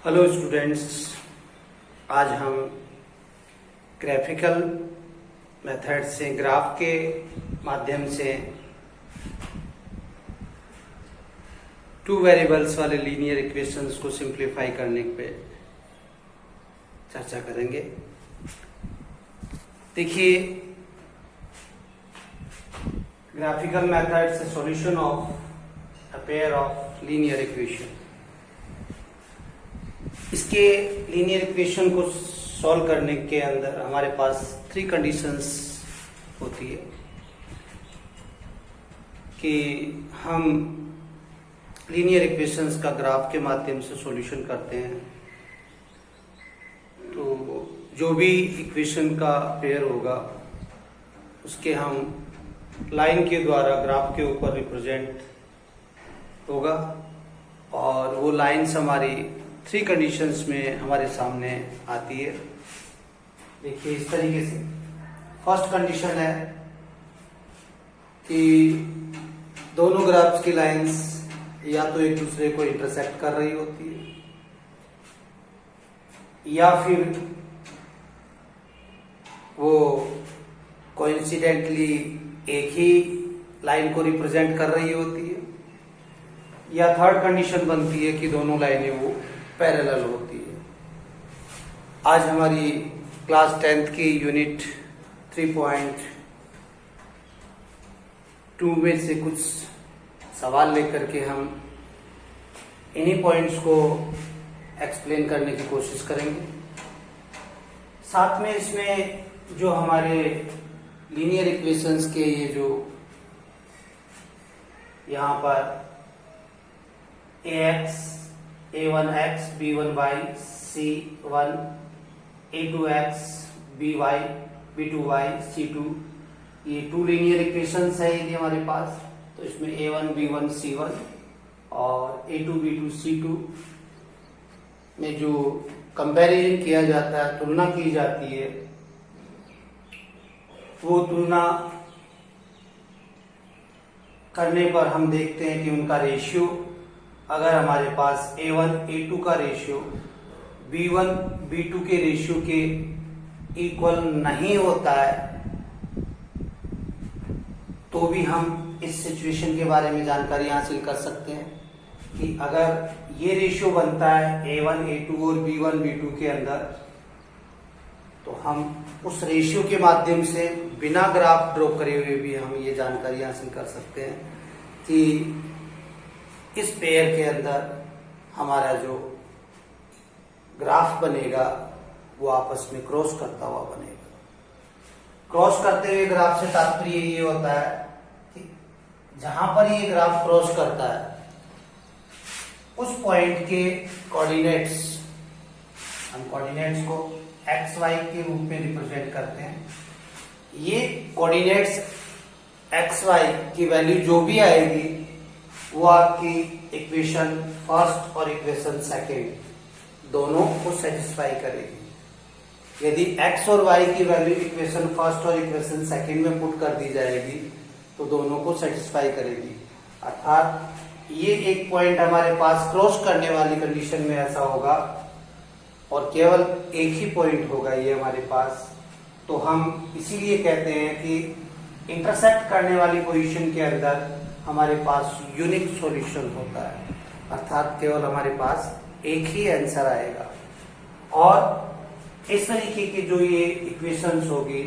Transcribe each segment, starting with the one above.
Hello students, आज हम graphical method से ग्राफ के माध्यम से टू वेरिएबल्स वाले लीनियर इक्वेशंस को सिंप्लीफाई करने पे चर्चा करेंगे। देखिए, ग्राफिकल मेथड से solution of a pair of linear equation. इसके लीनियर इक्वेशन को सॉल्व करने के अंदर हमारे पास 3 कंडीशंस होती है कि हम लीनियर इक्वेशंस का ग्राफ के माध्यम से सॉल्यूशन करते हैं। तो जो भी इक्वेशन का पेयर होगा उसके हम लाइन के द्वारा ग्राफ के ऊपर रिप्रेजेंट होगा और वो लाइन्स हमारी 3 कंडीशंस में हमारे सामने आती है। देखिए, इस तरीके से फर्स्ट कंडीशन है कि दोनों ग्राफ्स की लाइंस या तो एक दूसरे को इंटरसेक्ट कर रही होती है या फिर वो कोइंसिडेंटली एक ही लाइन को रिप्रेजेंट कर रही होती है, या थर्ड कंडीशन बनती है कि दोनों लाइनें वो पैरेलल होती है। आज हमारी क्लास 10th की यूनिट 3.2 में से कुछ सवाल लेकर के हम इन्हीं पॉइंट्स को एक्सप्लेन करने की कोशिश करेंगे। साथ में इसमें जो हमारे लीनियर इक्वेशंस के ये जो यहाँ पर ax a1x b1y c1 a2x by b2y c2, ये 2 लीनियर इक्वेशंस है ये हमारे पास। तो इसमें a1 b1 c1 और a2 b2 c2 में जो कंपैरिजन किया जाता है, तुलना की जाती है, वो तुलना करने पर हम देखते हैं कि उनका रेशियो, अगर हमारे पास a1 a2 का रेशियो b1 b2 के रेशियो के इक्वल नहीं होता है तो भी हम इस सिचुएशन के बारे में जानकारी हासिल कर सकते हैं कि अगर ये रेशियो बनता है a1 a2 और b1 b2 के अंदर, तो हम उस रेशियो के माध्यम से बिना ग्राफ ड्रॉ करे हुए भी हम ये जानकारी हासिल कर सकते हैं कि इस पेयर के अंदर हमारा जो ग्राफ बनेगा वो आपस में क्रॉस करता हुआ बनेगा। क्रॉस करते हुए ग्राफ से तात्पर्य ये होता है कि जहां पर ये ग्राफ क्रॉस करता है उस पॉइंट के कोऑर्डिनेट्स, हम कोऑर्डिनेट्स को एक्स वाई के रूप में रिप्रेजेंट करते हैं। ये कोऑर्डिनेट्स एक्स वाई की वैल्यू जो भी आएगी वो आपकी इक्वेशन फर्स्ट और इक्वेशन सेकंड दोनों को सेटिस्फाई करेगी। यदि x और y की वैल्यू इक्वेशन फर्स्ट और इक्वेशन सेकंड में पुट कर दी जाएगी तो दोनों को सेटिस्फाई करेगी। अर्थात ये एक पॉइंट हमारे पास क्रॉस करने वाली कंडीशन में ऐसा होगा और केवल एक ही पॉइंट होगा ये हमारे पास, तो हम इसीलिए कहते हैं कि इंटरसेक्ट करने वाली पोजीशन के अंदर हमारे पास यूनिक सॉल्यूशन होता है, अर्थात केवल हमारे पास एक ही आंसर आएगा। और इस तरीके की जो ये इक्वेशंस होगी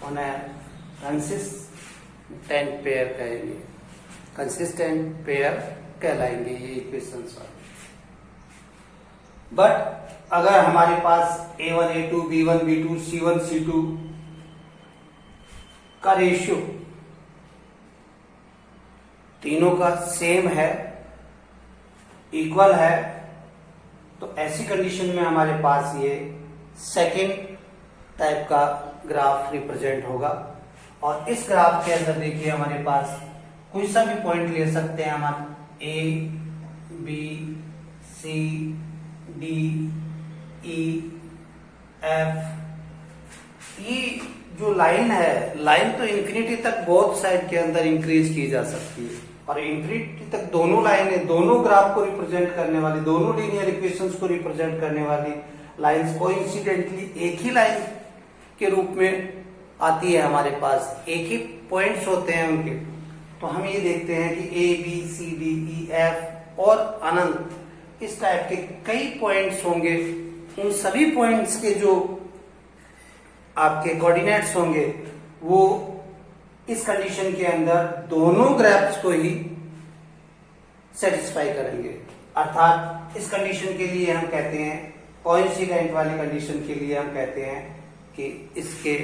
उन्हें कंसिस्टेंट पेयर कहेंगे, कंसिस्टेंट पेयर कहलाएंगे ये इक्वेशंस। बट अगर हमारे पास a1 a2 b1 b2 c1 c2 का रेशियो तीनों का सेम है, इक्वल है, तो ऐसी कंडीशन में हमारे पास ये सेकंड टाइप का ग्राफ रिप्रेजेंट होगा। और इस ग्राफ के अंदर देखिए हमारे पास कोई सा भी पॉइंट ले सकते हैं हम, a b c d e f। ये जो लाइन है, लाइन तो इंफिनिटी तक बोथ साइड के अंदर इंक्रीज की जा सकती है और इंफिनिटी तक दोनों लाइनें, दोनों ग्राफ को रिप्रेजेंट करने वाली, दोनों लीनियर इक्वेशंस को रिप्रेजेंट करने वाली लाइंस कोइंसिडेंटली एक ही लाइन के रूप में आती है हमारे पास, एक ही पॉइंट्स होते हैं उनके। तो हम ये देखते हैं कि A B C D E F और अनंत इस टाइप के कई पॉइंट्स होंगे। उन सभी पॉइंट्स के जो आपके कोऑर्डिनेट्स होंगे वो इस कंडीशन के अंदर दोनों ग्राफ्स को ही सेटिस्फाई करेंगे। अर्थात इस कंडीशन के लिए हम कहते हैं, कोइंसिडेंट वाली कंडीशन के लिए हम कहते हैं कि इसके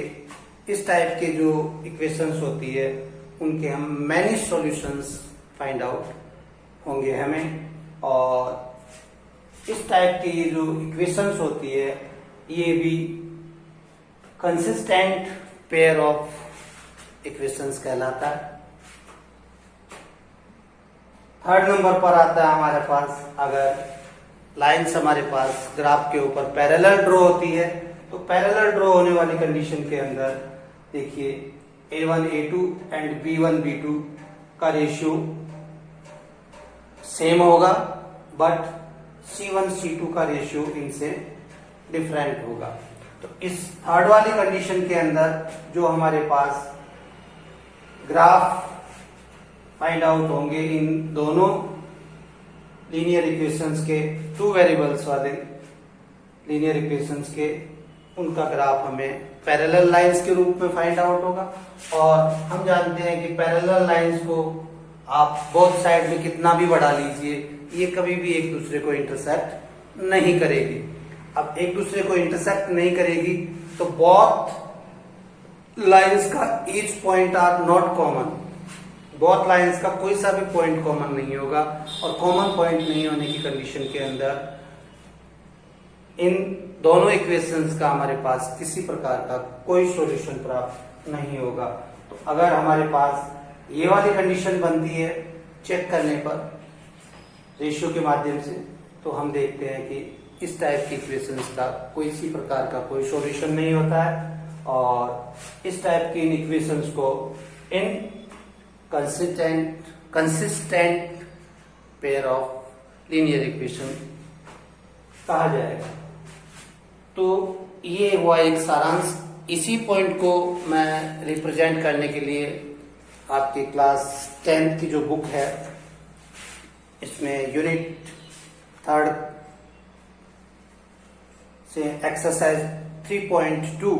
इस टाइप के जो इक्वेशंस होती है उनके हम मैनी सॉल्यूशंस फाइंड आउट होंगे हमें। और इस टाइप की ये जो इक्वेशंस होती है ये भी कंसिस्टेंट पेयर ऑफ इक्वेशंस कहलाता है। थर्ड नंबर पर आता है हमारे पास, अगर लाइंस हमारे पास ग्राफ के ऊपर पैरेलल ड्रॉ होती है तो पैरेलल ड्रॉ होने वाली कंडीशन के अंदर देखिए A1 A2 and B1 B2 का रेशियो सेम होगा, बट C1 C2 का रेशियो इनसे डिफरेंट होगा। तो इस थर्ड वाली कंडीशन के अंदर जो हमारे पास ग्राफ फाइंड आउट होंगे इन दोनों लीनियर इक्वेशंस के, टू वेरिएबल्स वाले लीनियर इक्वेशंस के, उनका ग्राफ हमें पैरेलल लाइंस के रूप में फाइंड आउट होगा। और हम जानते हैं कि पैरेलल लाइंस को आप बोथ साइड में कितना भी बढ़ा लीजिए, ये कभी भी एक दूसरे को इंटरसेक्ट नहीं करेगी। अब एक दूसरे को इंटरसेक्ट नहीं करेगी तो बोथ लाइंस का each point are not common, both lines का कोई सा भी पॉइंट कॉमन नहीं होगा। और कॉमन पॉइंट नहीं होने की कंडीशन के अंदर इन दोनों इक्वेशंस का हमारे पास किसी प्रकार का कोई सॉल्यूशन प्राप्त नहीं होगा। तो अगर हमारे पास ये वाली कंडीशन बनती है चेक करने पर रेशियो के माध्यम से, तो हम देखते हैं कि इस टाइप की इक्वेशंस का कोई इसी प्रकार का कोई सॉल्यूशन नहीं होता है। और इस टाइप की इन इक्वेशंस को इन consistent pair of linear equation कहा जाएगा। तो ये हुआ एक सारांश। इसी पॉइंट को मैं रिप्रेजेंट करने के लिए आपकी क्लास 10th की जो बुक है इसमें यूनिट 3 से एक्सरसाइज 3.2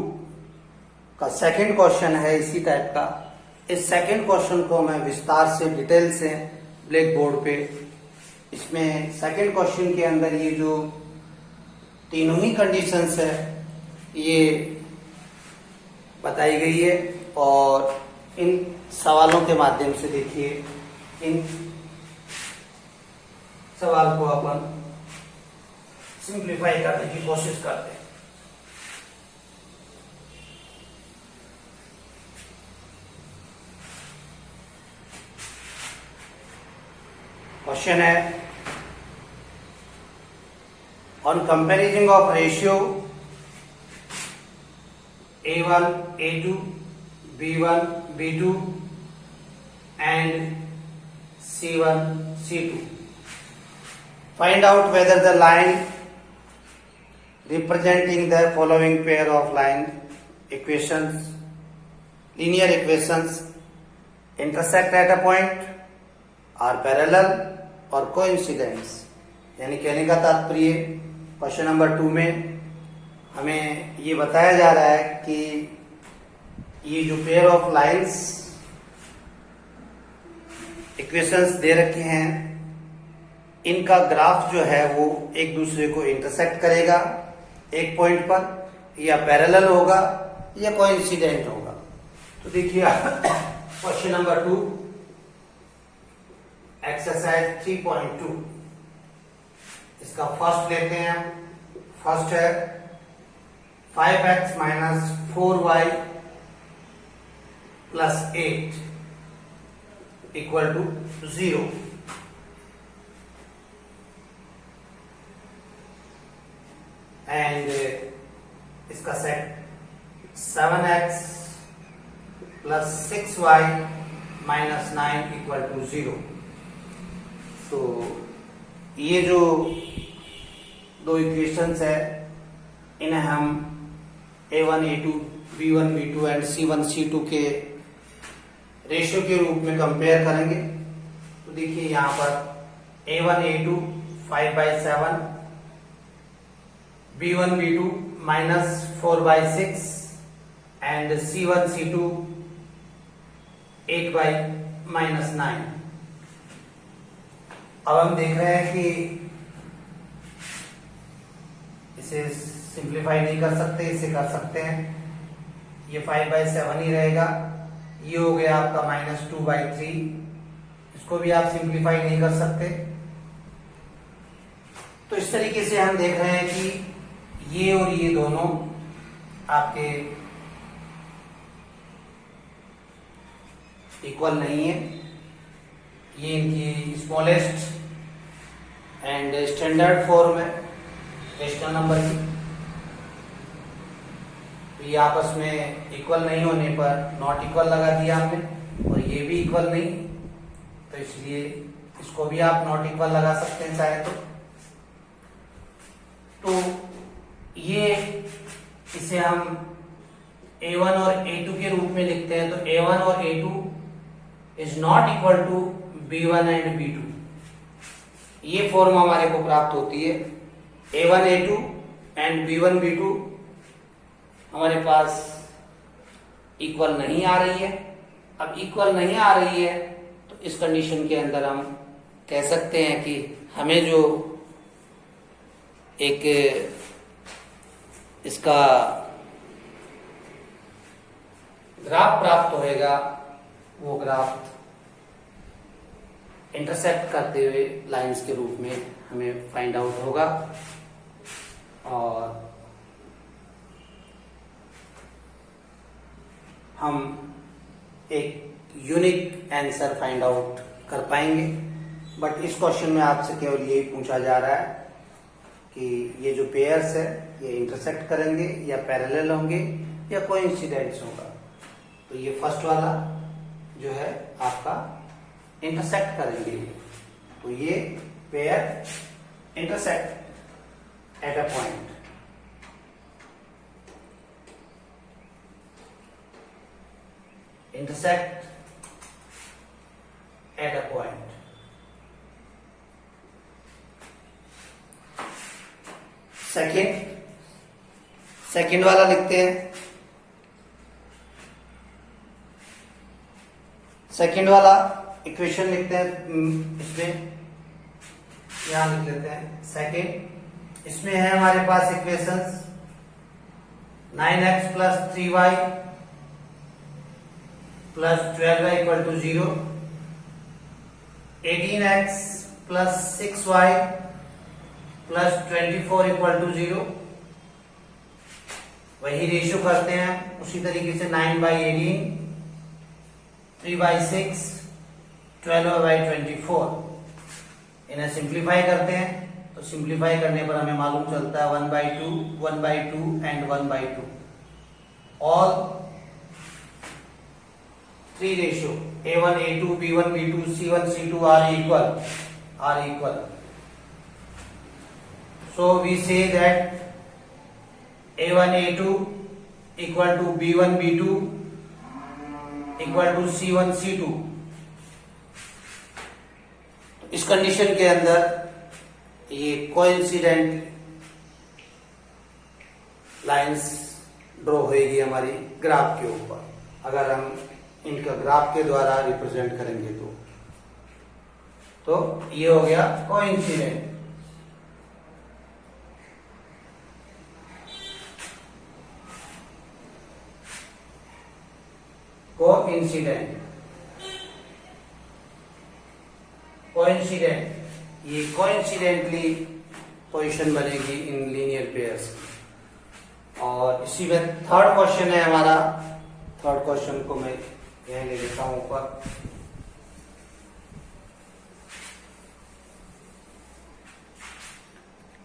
का सेकंड क्वेश्चन है इसी टाइप का। इस सेकंड क्वेश्चन को मैं विस्तार से डिटेल से ब्लैक बोर्ड पे, इसमें सेकंड क्वेश्चन के अंदर ये जो तीनों ही कंडीशंस है ये बताई गई है। और इन सवालों के माध्यम से देखिए इन सवाल को अपन सिंप्लीफाई करने की कोशिश करते हैं। क्वेश्चन है, on comparison of ratio A1 A2 B1 B2 and C1 C2, find out whether the line representing the following pair of line equations, linear equations, intersect at a point, are parallel or coincidence। यानी कहने का तात्पर्य question number 2 में हमें ये बताया जा रहा है कि ये जो पेयर ऑफ लाइंस इक्वेशंस दे रखे हैं इनका ग्राफ जो है वो एक दूसरे को इंटरसेक्ट करेगा एक पॉइंट पर, या पैरेलल होगा या कोइंसिडेंट होगा। तो देखिए क्वेश्चन नंबर 2 एक्सरसाइज 3.2, इसका फर्स्ट लेते हैं। फर्स्ट है 5x minus 4y plus 8 equal to 0। And इसका set 7x plus 6y minus 9 equal to 0। तो ये जो दो इक्वेशंस है इन्हें हम A1 A2 B1 B2 and C1 C2 के रेशियो के रूप में कंपेयर करेंगे। तो देखिए यहाँ पर A1 A2 5/7, B1 B2 -4/6 and C1 C2 8/-9। अब हम देख रहे हैं कि इसे सिंप्लीफाई नहीं कर सकते, इसे कर सकते हैं। ये 5/7 ही रहेगा। ये हो गया आपका -2/3। इसको भी आप सिंप्लीफाई नहीं कर सकते। तो इस तरीके से हम देख रहे हैं कि ये और ये दोनों आपके इक्वल नहीं है। ये इनकी स्मॉलेस्ट एंड स्टैंडर्ड फॉर्म है रेशनल नंबर की। तो ये आपस में इक्वल नहीं होने पर नॉट इक्वल लगा दिया हमने, और ये भी इक्वल नहीं, तो इसलिए इसको भी आप नॉट इक्वल लगा सकते हैं चाहे तो ये इसे हम A1 और A2 के रूप में लिखते हैं। तो A1 और A2 is not equal to B1 and B2। ये फॉर्म हमारे को प्राप्त होती है। A1 A2 and B1 B2 हमारे पास इक्वल नहीं आ रही है। अब इक्वल नहीं आ रही है तो इस कंडीशन के अंदर हम कह सकते हैं कि हमें जो एक इसका ग्राफ प्राप्त होएगा वो ग्राफ इंटरसेक्ट करते हुए लाइंस के रूप में हमें फाइंड आउट होगा, और हम एक यूनिक आंसर फाइंड आउट कर पाएंगे। बट इस क्वेश्चन में आपसे केवल यही पूछा जा रहा है कि ये जो पेयर्स है ये इंटरसेक्ट करेंगे या पैरेलल होंगे या कोइंसिडेंस होगा। तो ये फर्स्ट वाला जो है आपका इंटरसेक्ट करेंगे। तो ये pair intersect at a point. intersect at a point। Second वाला लिखते हैं। सेकेंड वाला इक्वेशन लिखते हैं। इसमें यहां लिख लेते हैं सेकेंड। इसमें है हमारे पास equations 9x + 3y + 12y = 0, 18x + 6y + 24 = 0। वही रेशियो करते हैं उसी तरीके से 9/18, 3/6, 12/24। इन्हें सिंप्लीफाई करते हैं तो सिंप्लीफाई करने पर हमें मालूम चलता है 1/2, 1/2 and 1/2। All 3 ratio A1 A2 B1 B2 C1 C2 are equal। So we say that A1 A2 equal to B1 B2 equal to C1 C2। इस कंडीशन के अंदर ये कोइंसिडेंट लाइंस ड्रॉ होगी हमारी ग्राफ के ऊपर, अगर हम इनका ग्राफ के द्वारा रिप्रेजेंट करेंगे तो ये हो गया कोइंसिडेंट। कोइंसिडेंट ये कोइंसिडेंटली पोजीशन बनेगी इन लीनियर पेयर्स। और इसी में थर्ड क्वेश्चन है हमारा। थर्ड क्वेश्चन को मैं यहां ले लेता हूं ऊपर।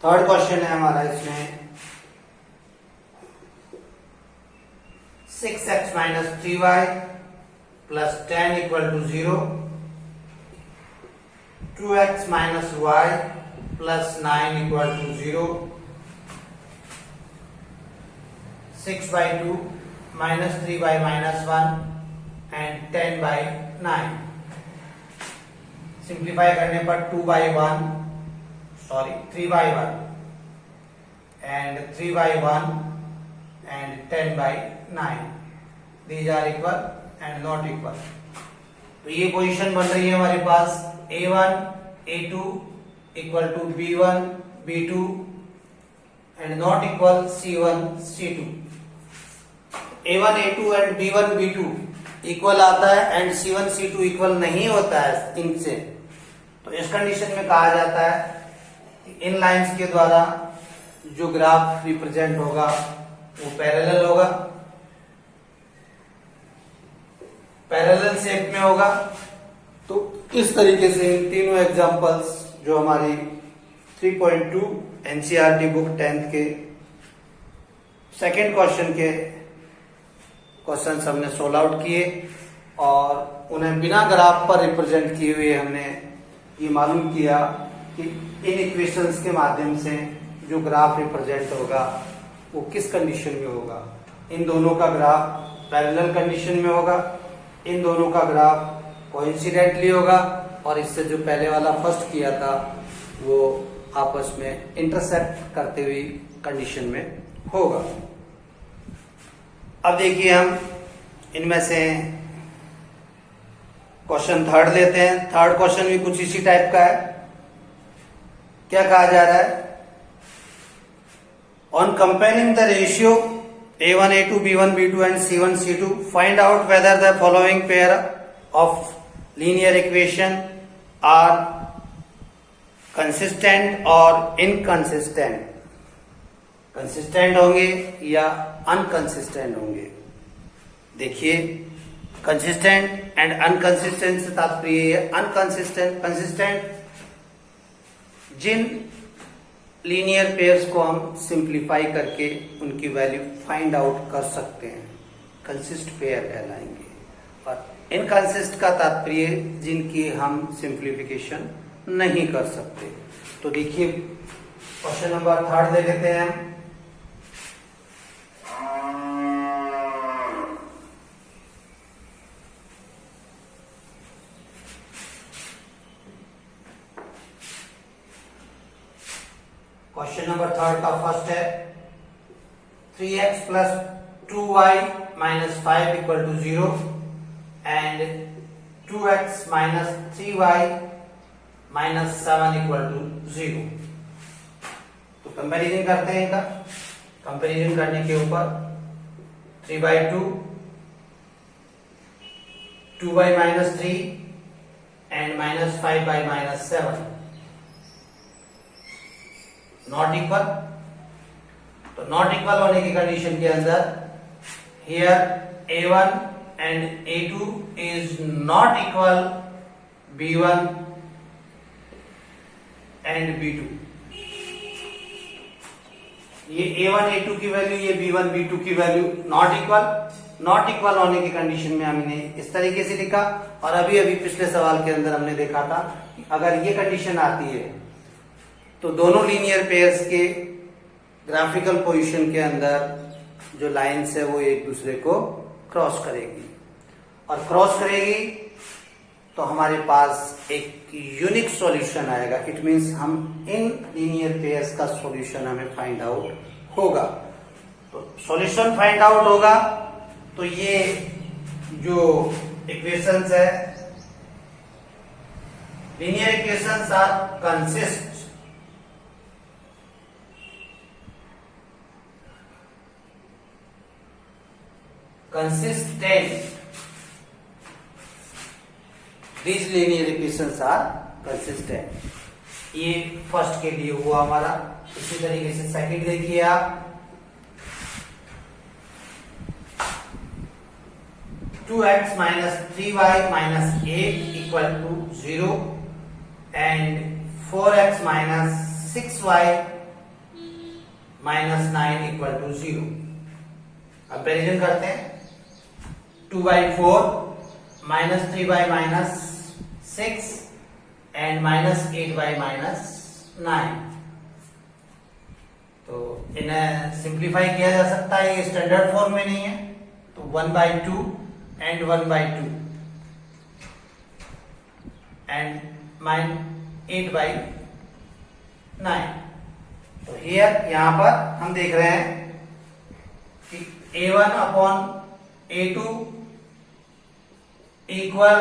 थर्ड क्वेश्चन है हमारा। इसमें 6x - 3y + 10 = 0, 2x minus y plus 9 equal to 0, 6 by 2 minus 3 by minus 1 and 10 by 9. Simplify करने पर 2 by 1, sorry 3 by 1 and 3 by 1 and 10 by 9. These are equal and not equal. तो ये पोजीशन बन रही है हमारे पास a1 a2 equal to b1 b2 and not equal c1 c2. a1 a2 and b1 b2 equal आता है and c1 c2 equal नहीं होता है इनसे. तो इस कंडीशन में कहा जाता है कि इन लाइंस के द्वारा जो ग्राफ रिप्रेजेंट होगा वो पैरेलल होगा, पैरेलल शेप में होगा. तो इस तरीके से इन तीनों एग्जांपल्स जो हमारी 3.2 एनसीईआरटी बुक 10th के सेकंड क्वेश्चन के क्वेश्चंस हमने सोल्व आउट किए और उन्हें बिना ग्राफ पर रिप्रेजेंट किए हुए हमने ये मालूम किया कि इन इक्वेशंस के माध्यम से जो ग्राफ रिप्रेजेंट होगा वो किस कंडीशन में होगा. इन दोनों का ग्राफ पैरेलल कंडीशन में होगा, इन दोनों का ग्राफ कोइंसिडेंटली होगा और इससे जो पहले वाला फर्स्ट किया था वो आपस में इंटरसेक्ट करते हुए कंडीशन में होगा. अब देखिए हम इनमें से क्वेश्चन थर्ड लेते हैं. थर्ड क्वेश्चन भी कुछ इसी टाइप का है. क्या कहा जा रहा है? On comparing the ratio a1 a2 b1 b2 and c1 c2 find out whether the following pair of linear equation are consistent or inconsistent. Consistent होंगे या अनकंसिस्टेंट होंगे. देखिए कंसिस्टेंट एंड अनकंसिस्टेंट से तात्पर्य है अनकंसिस्टेंट. कंसिस्टेंट जिन linear pairs को हम simplify करके उनकी वैल्यू फाइंड आउट कर सकते हैं, कंसिस्ट पेयर कहलाएंगे. और इनकंसिस्ट का तात्पर्य जिनकी हम सिंप्लीफिकेशन नहीं कर सकते. तो देखिए क्वेश्चन नंबर थर्ड दे लेते हैं. क्वेश्चन नंबर थर्ड का फर्स्ट है 3x plus 2y minus 5 equal to 0 and 2x minus 3y minus 7 equal to 0. तो कंपैरिजन करते हैं इनका. कंपैरिजन करने के ऊपर 3 by 2 2 by minus 3 and minus 5 by minus 7 not equal. तो नॉट इक्वल होने की कंडीशन के अंदर here a1 and a2 is not equal b1 and b2. ये a1 a2 की वैल्यू, ये b1 b2 की value not equal. Not equal होने की कंडीशन में हमने इस तरीके से लिखा. और अभी पिछले सवाल के अंदर हमने देखा था कि अगर ये कंडीशन आती है तो दोनों लीनियर पेयर्स के ग्राफिकल पोजीशन के अंदर जो लाइंस है वो एक दूसरे को क्रॉस करेगी. और क्रॉस करेगी तो हमारे पास एक यूनिक सॉल्यूशन आएगा. इट मींस हम इन लीनियर पेयर्स का सॉल्यूशन हमें फाइंड आउट होगा. तो सॉल्यूशन फाइंड आउट होगा तो ये जो इक्वेशंस है linear equations are consist consistent. These linear equations are consistent. ये फर्स्ट के लिए हुआ हमारा. इसी तरीके से सेकंड देखिए आप 2x minus 3y minus 8 equal to 0 and 4x minus 6y minus 9 equal to 0. Comparison करते हैं. 2 by 4 minus 3 by minus 6 and -8/-9। तो इन्हें सिंप्लीफाई किया जा सकता है, ये स्टैंडर्ड फॉर्म में नहीं है, तो 1/2 एंड 1/2 एंड -8/9। तो हियर यहां पर हम देख रहे हैं कि A1/A2 इक्वल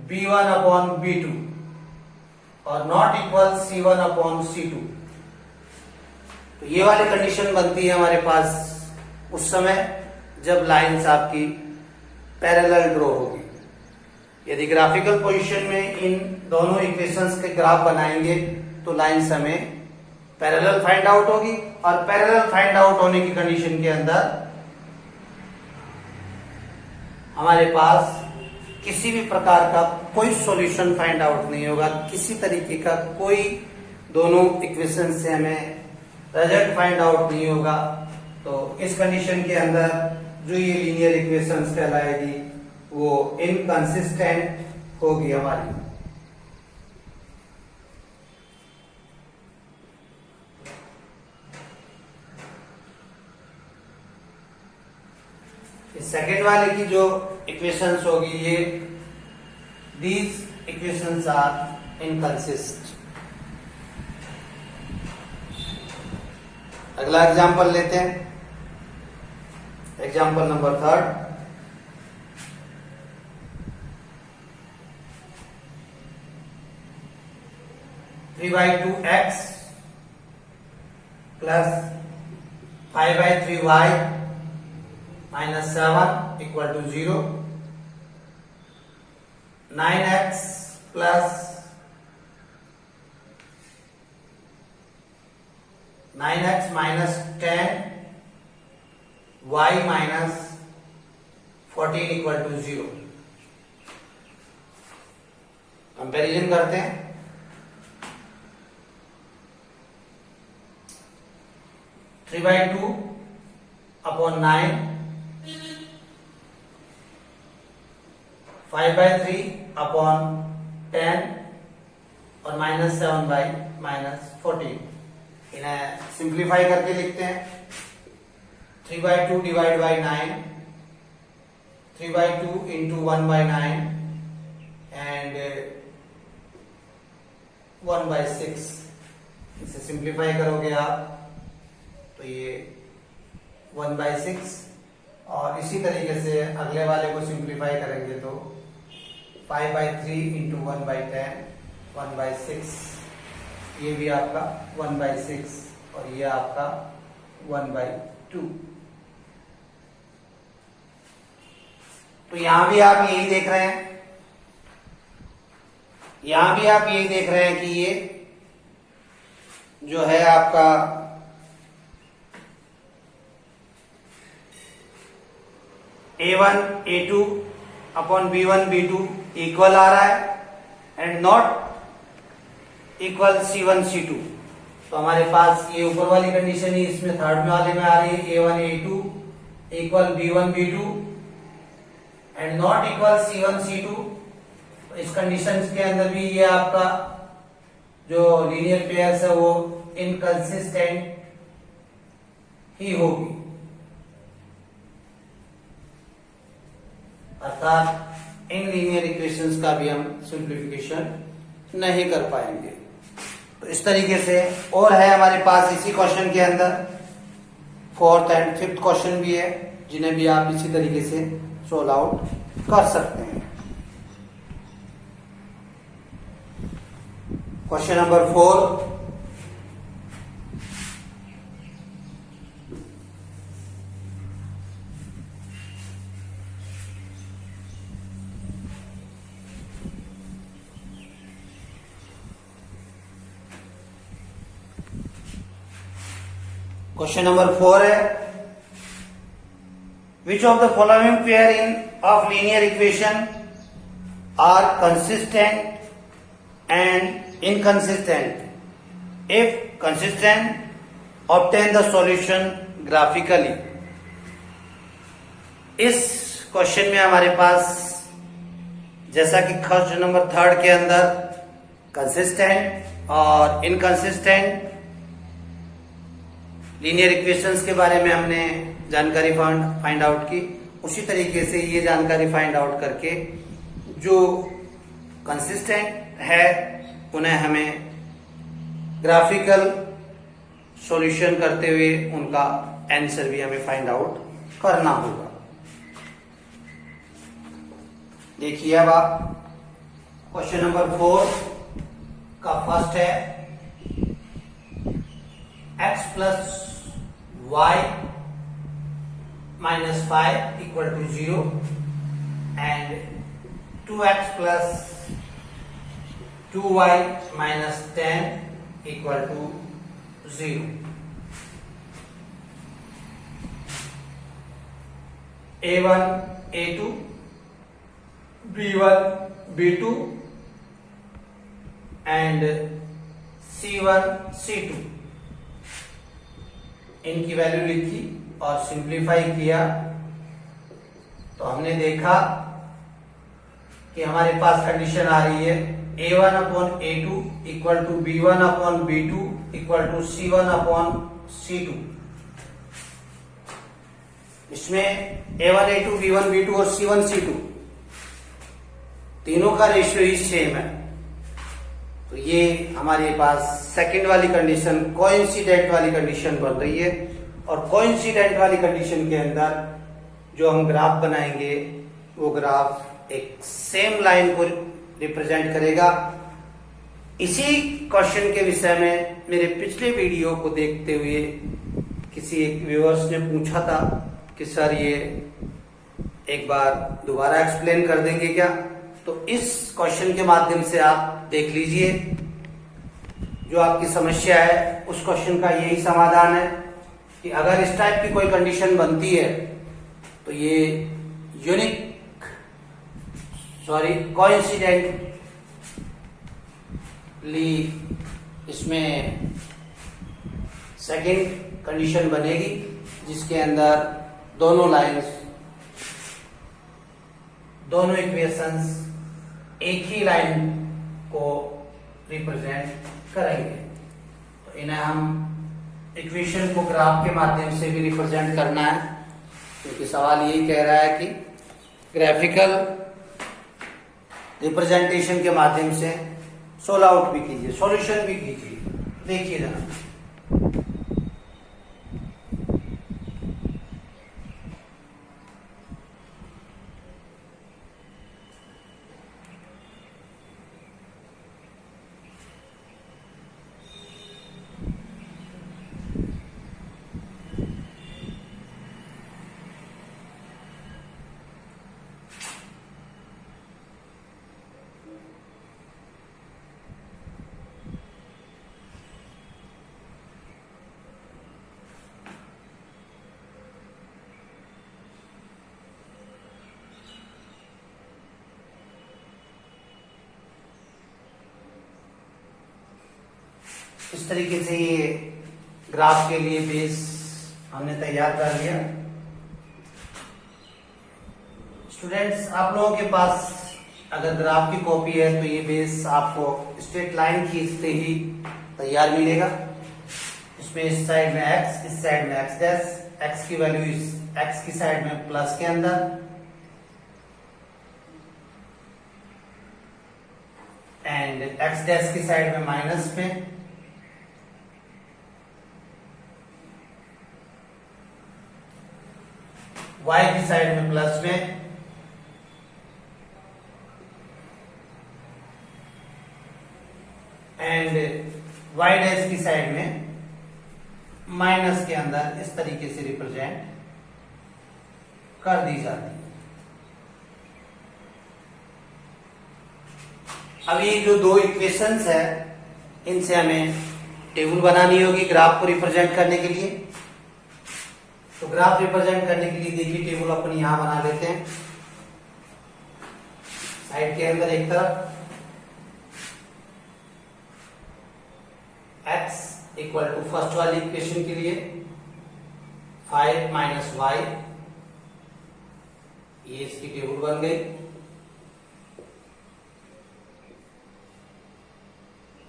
B1/B2 और नॉट इक्वल C1/C2। तो ये वाली कंडीशन बनती है हमारे पास उस समय जब लाइंस आपकी पैरेलल ड्रॉ होगी। यदि ग्राफिकल पोजीशन में इन दोनों इक्वेशंस के ग्राफ बनाएंगे तो लाइंस हमें पैरेलल फाइंड आउट होगी, और पैरेलल फाइंड आउट होने की कंडीशन के अंदर हमारे पास किसी भी प्रकार का कोई सॉल्यूशन फाइंड आउट नहीं होगा, किसी तरीके का कोई दोनों इक्वेशन से हमें रिजल्ट फाइंड आउट नहीं होगा। तो इस कंडीशन के अंदर जो ये लीनियर इक्वेशंस कहलाएगी वो इनकंसिस्टेंट होगी हमारी। सेकेंड वाले की जो इक्वेशंस होगी ये दीज इक्वेशंस आर इनकंसिस्ट। अगला एग्जांपल लेते हैं, example number 3। Three by 2x plus 5/3y -7 equal to 0। 9x plus 9x minus 10 y minus 14 equal to 0। Comparison करते हैं। 3/2/9, 5/3/10 और -7/-14। इन्हें सिंप्लीफाई करके लिखते हैं। 3/2 डिवाइड बाई 9, 3/2 इंटू 1/9 एंड 1/6। इसे सिंप्लीफाई करोगे आप तो ये 1/6, और इसी तरीके से अगले वाले को सिंप्लीफाई करेंगे तो 5/3 इंटू 1/10 1/6, ये भी आपका 1/6 और ये आपका 1/2। तो यहां भी आप यही देख रहे हैं, यहां भी आप यही देख रहे हैं कि ये जो है आपका A1 A2 upon B1 B2 equal आ रहा है and not equal C1 C2। तो हमारे पास ये ऊपर वाली कंडीशन ही इसमें थर्ड वाले में आ रही है, A1 A2 equal B1 B2 and not equal C1 C2। तो इस कंडीशन के अंदर भी ये आपका जो लीनियर पेयर्स है वो इनकंसिस्टेंट ही होगी, अर्थात इन लीनियर इक्वेशंस का भी हम सिंप्लीफिकेशन नहीं कर पाएंगे। तो इस तरीके से और है हमारे पास इसी क्वेश्चन के अंदर 4th एंड 5th क्वेश्चन भी है, जिन्हें भी आप इसी तरीके से सोल्व आउट कर सकते हैं। Question number 4। क्वेश्चन नंबर 4 है, which of the following pair in of linear equation are consistent and inconsistent. If consistent obtain the solution graphically. इस क्वेश्चन में हमारे पास जैसा कि क्वेश्चन नंबर 3 के अंदर कंसिस्टेंट और इनकंसिस्टेंट लीनियर इक्वेशंस के बारे में हमने जानकारी फाइंड आउट की। उसी तरीके से ये जानकारी फाइंड आउट करके जो कंसिस्टेंट है उन्हें हमें ग्राफिकल सॉल्यूशन करते हुए उनका आंसर भी हमें फाइंड आउट करना होगा। देखिए अब आप क्वेश्चन नंबर 4 का फर्स्ट है x plus y minus 5 equal to 0 and 2x plus 2y minus 10 equal to 0। A1 A2 B1 B2 and C1 C2 इनकी वैल्यू लिखी और सिंप्लीफाई किया तो हमने देखा कि हमारे पास कंडीशन आ रही है A1 upon A2 equal to B1 upon B2 equal to C1 upon C2। इसमें A1 A2 B1 B2 और C1 C2 तीनों का रेशियो ही सेम है, तो ये हमारे पास सेकंड वाली कंडीशन कोइंसिडेंट वाली कंडीशन बन रही है। और कोइंसिडेंट वाली कंडीशन के अंदर जो हम ग्राफ बनाएंगे वो ग्राफ एक सेम लाइन को रिप्रेजेंट करेगा। इसी क्वेश्चन के विषय में मेरे पिछले वीडियो को देखते हुए किसी एक व्यूअर्स ने पूछा था कि सर ये एक बार दोबारा एक्सप्लेन कर देंगे क्या, तो इस क्वेश्चन के माध्यम से आप देख लीजिए। जो आपकी समस्या है उस क्वेश्चन का यही समाधान है कि अगर इस टाइप की कोई कंडीशन बनती है तो ये कोइंसिडेंटली इसमें सेकंड कंडीशन बनेगी जिसके अंदर दोनों लाइंस दोनों इक्वेशंस एक ही लाइन को रिप्रेजेंट करेंगे। तो इन्हें हम इक्वेशन को ग्राफ के माध्यम से भी रिप्रेजेंट करना है, क्योंकि सवाल यही कह रहा है कि ग्राफिकल रिप्रेजेंटेशन के माध्यम से सोल्व आउट भी कीजिए, सॉल्यूशन भी कीजिए। देखिए जरा इस तरीके से ये ग्राफ के लिए बेस हमने तैयार कर लिया। स्टूडेंट्स, आप लोगों के पास अगर ग्राफ की कॉपी है तो ये बेस आपको स्ट्रेट लाइन खींचते ही तैयार मिलेगा। इसमें इस साइड में x, इस साइड में x डैश, x की वैल्यू इस x की साइड में प्लस के अंदर एंड x डैश की साइड में माइनस में, y की साइड में प्लस में एंड y डैश की साइड में माइनस के अंदर इस तरीके से रिप्रेजेंट कर दी जाती है। अब ये जो दो इक्वेशंस है इनसे हमें टेबल बनानी होगी ग्राफ को रिप्रेजेंट करने के लिए। तो ग्राफ रिप्रेजेंट करने के लिए देखिए टेबल अपन यहां बना लेते हैं। साइड के अंदर एक तरफ x इक्वल टू फर्स्ट वाली इक्वेशन के लिए 5 माइनस वाई, ये इसकी टेबल बन गई।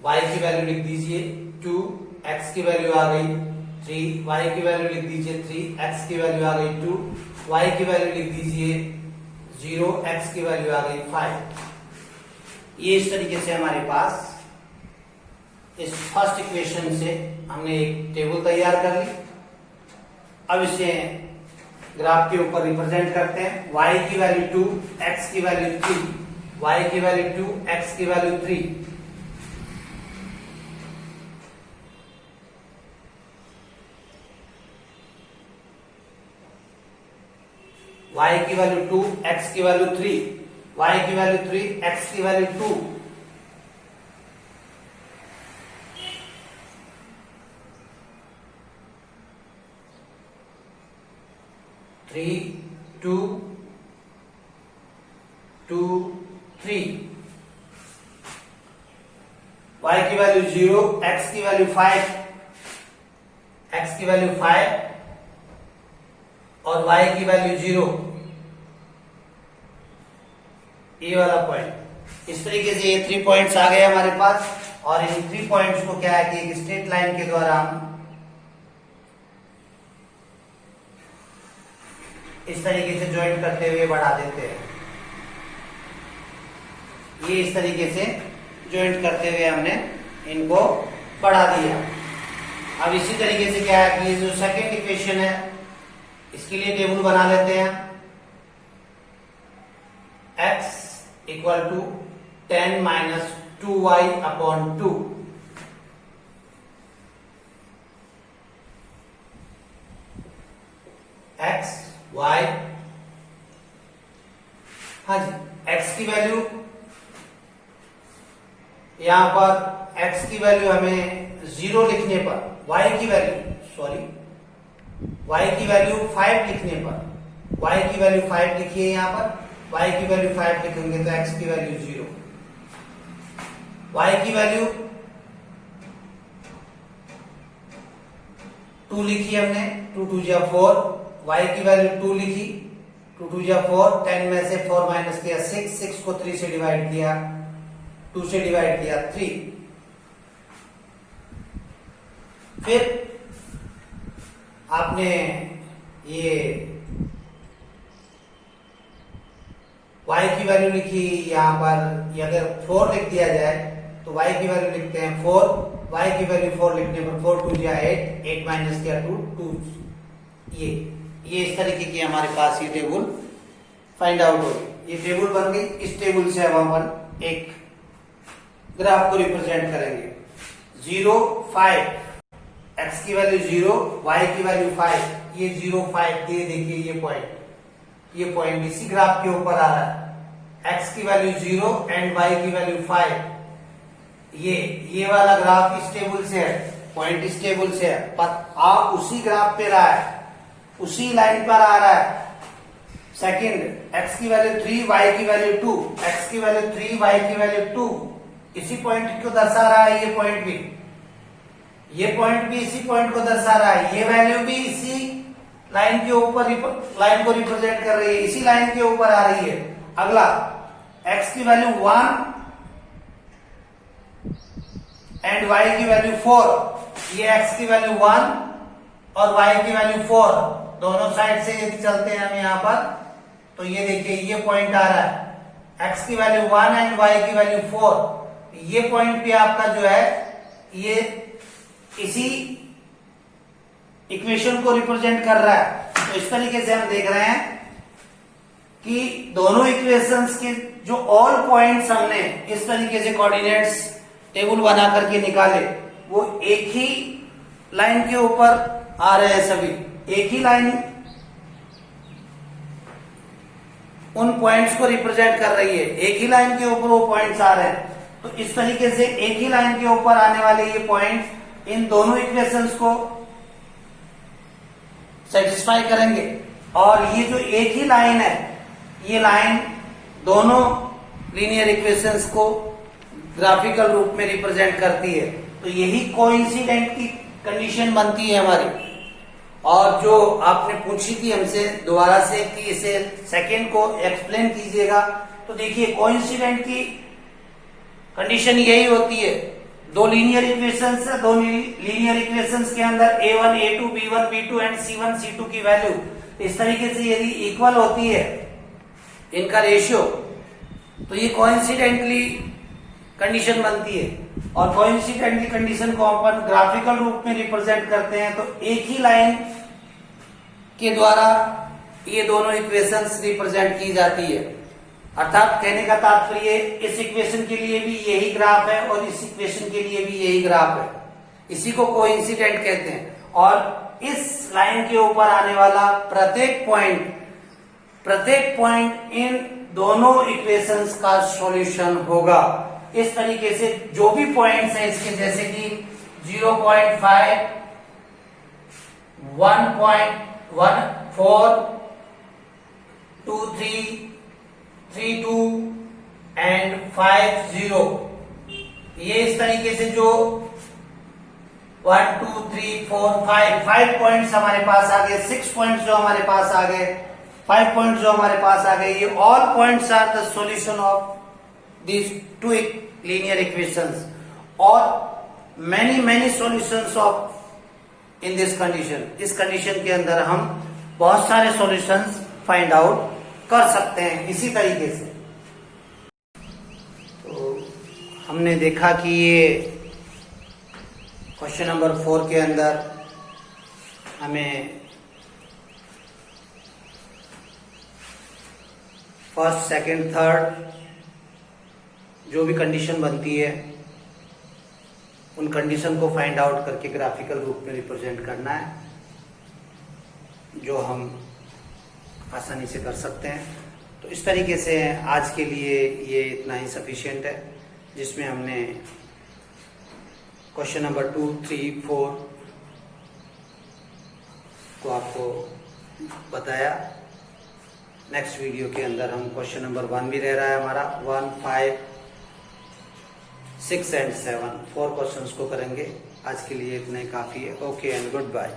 y की वैल्यू लिख दीजिए 2, x की वैल्यू आ गई 3, y की वैल्यू लिख दीजिए 3, x की वैल्यू आ गई 2, y की वैल्यू लिख दीजिए 0, x की वैल्यू आ गई 5। ये इस तरीके से हमारे पास इस फर्स्ट इक्वेशन से हमने एक टेबल तैयार कर ली। अब इसे ग्राफ के ऊपर रिप्रेजेंट करते हैं। y की वैल्यू 2, x की वैल्यू 3, y की वैल्यू 2, x की वैल्यू 3। y की वैल्यू 2, x की वैल्यू 3, y की वैल्यू 3, x की वैल्यू 2। थ्री 2 2 3, y की वैल्यू 0, x की वैल्यू 5, x की वैल्यू 5 और y की वैल्यू 0। ये वाला पॉइंट, इस तरीके से ये 3 पॉइंट्स आ गए हमारे पास। और इन 3 पॉइंट्स को क्या है कि एक स्ट्रेट लाइन के द्वारा हम इस तरीके से ज्वाइंट करते हुए बढ़ा देते हैं। ये इस तरीके से ज्वाइंट करते हुए हमने इनको बढ़ा दिया। अब इसी तरीके से क्या है कि जो सेकेंड इक्वेशन है इसके लिए टेबल बना लेते हैं। x equal to 10 minus 2y upon 2। x y, हाँ जी, x की वैल्यू यहां पर x की वैल्यू हमें 0 लिखने पर, y की वैल्यू 5 लिखने पर, y की वैल्यू 5 लिखिए यहां पर, y की वैल्यू 5 लिखेंगे तो x की वैल्यू 0, y की वैल्यू 2 लिखी हमने, 2 2 जा 4, y की वैल्यू 2 लिखी, 2 2 जा 4, 10 में से 4 माइनस किया 6, 6 को 3 से डिवाइड किया, 2 से डिवाइड किया 3। फिर आपने ये y की वैल्यू लिखी यहां पर, ये अगर 4 लिख दिया जाए तो y की वैल्यू लिखते हैं 4, y की वैल्यू 4 लिखने पर 4 2 जा 8, 8 माइनस किया 2 2। ये इस तरीके की हमारे पास ये टेबल फाइंड आउट होगी। ये टेबल बन गई। इस टेबल से अब हम एक ग्राफ को रिप्रेजेंट करेंगे। 0 5, x की वैल्यू 0, y की वैल्यू 5, ये 0 5, ये देखिए ये पॉइंट इसी ग्राफ के ऊपर आ रहा है। x की वैल्यू 0 एंड y की वैल्यू 5। ये वाला ग्राफ इस टेबल से है, पॉइंट इस टेबल से है, पर आप उसी ग्राफ पे रहा है, उसी लाइन पर आ रहा है। सेकंड, x की वैल्यू 3, y की वैल्यू 2, x की वैल्यू 3, y की वैल्यू 2, इसी पॉइंट को दर्शा रहा है। ये पॉइंट भी इसी पॉइंट को दर्शा रहा है। ये वैल्यू भी इसी लाइन के ऊपर, लाइन को रिप्रेजेंट कर रही है, इसी लाइन के ऊपर आ रही है। अगला, x की वैल्यू 1 एंड y की वैल्यू 4। ये x की वैल्यू 1 और y की वैल्यू 4, दोनों साइड से यदि चलते हैं हम यहां पर तो ये देखिए ये पॉइंट आ रहा है, x की वैल्यू 1 एंड y की वैल्यू 4। ये पॉइंट भी आपका जो है ये इसी इक्वेशन को रिप्रेजेंट कर रहा है। तो इस तरीके से हम देख रहे हैं कि दोनों इक्वेशंस के जो ऑल पॉइंट्स हमने इस तरीके से कोऑर्डिनेट्स टेबल बना करके निकाले, वो एक ही लाइन के ऊपर आ रहे हैं। सभी एक ही लाइन उन पॉइंट्स को रिप्रेजेंट कर रही है, एक ही लाइन के ऊपर वो पॉइंट्स आ रहे हैं। तो इस तरीके से एक ही लाइन के ऊपर आने वाले ये पॉइंट्स इन दोनों इक्वेशंस को सेटिस्फाई करेंगे। और ये जो एक ही लाइन है, ये लाइन दोनों लीनियर इक्वेशंस को ग्राफिकल रूप में रिप्रेजेंट करती है। तो यही कोइंसिडेंट की कंडीशन बनती है हमारी। और जो आपने पूछी थी हमसे दोबारा से कि इसे सेकंड को एक्सप्लेन कीजिएगा, तो देखिए कोइंसिडेंट की कंडीशन यही होती है, दो लीनियर इक्वेशंस है, दो लीनियर इक्वेशंस के अंदर a1 a2 b1 b2 and c1 c2 की वैल्यू इस तरीके से यदि इक्वल होती है इनका रेशियो, तो ये कोइंसिडेंटली कंडीशन बनती है। और कोइंसिडेंटली कंडीशन को अपन ग्राफिकल रूप में रिप्रेजेंट करते हैं, तो एक ही लाइन के द्वारा ये दोनों इक्वेशंस रिप्रेजेंट की जाती है। अर्थात कहने का तात्पर्य इस इक्वेशन के लिए भी यही ग्राफ है और इस इक्वेशन के लिए भी यही ग्राफ है, इसी को कोइंसिडेंट कहते हैं। और इस लाइन के ऊपर आने वाला प्रत्येक पॉइंट इन दोनों इक्वेशंस का सॉल्यूशन होगा। इस तरीके से जो भी पॉइंट्स हैं इसके, जैसे कि 0.5, 1.14, 2, 3, 3, 2 एंड 5, 0, ये इस तरीके से जो 1, 2, 3, 4, 5 पॉइंट्स हमारे पास आ गए, 6 पॉइंट्स जो हमारे पास आ गए, 5 पॉइंट्स जो हमारे पास आ गए, ये all points are the solution of these two linear equations or many solutions of in this condition। इस कंडीशन के अंदर हम बहुत सारे सॉल्यूशंस फाइंड आउट कर सकते हैं इसी तरीके से। तो हमने देखा कि ये क्वेश्चन नंबर 4 के अंदर हमें फर्स्ट, सेकंड, थर्ड जो भी कंडीशन बनती है उन कंडीशन को फाइंड आउट करके ग्राफिकल रूप में रिप्रेजेंट करना है, जो हम आसानी से कर सकते हैं। तो इस तरीके से आज के लिए ये इतना ही सफिशिएंट है, जिसमें हमने क्वेश्चन नंबर 2, 3, 4 को आपको बताया। नेक्स्ट वीडियो के अंदर हम क्वेश्चन नंबर 1 भी रह रहा है हमारा, 1, 5, 6 एंड 7 4 क्वेश्चंस को करेंगे। आज के लिए इतना ही काफी है। Okay and good bye.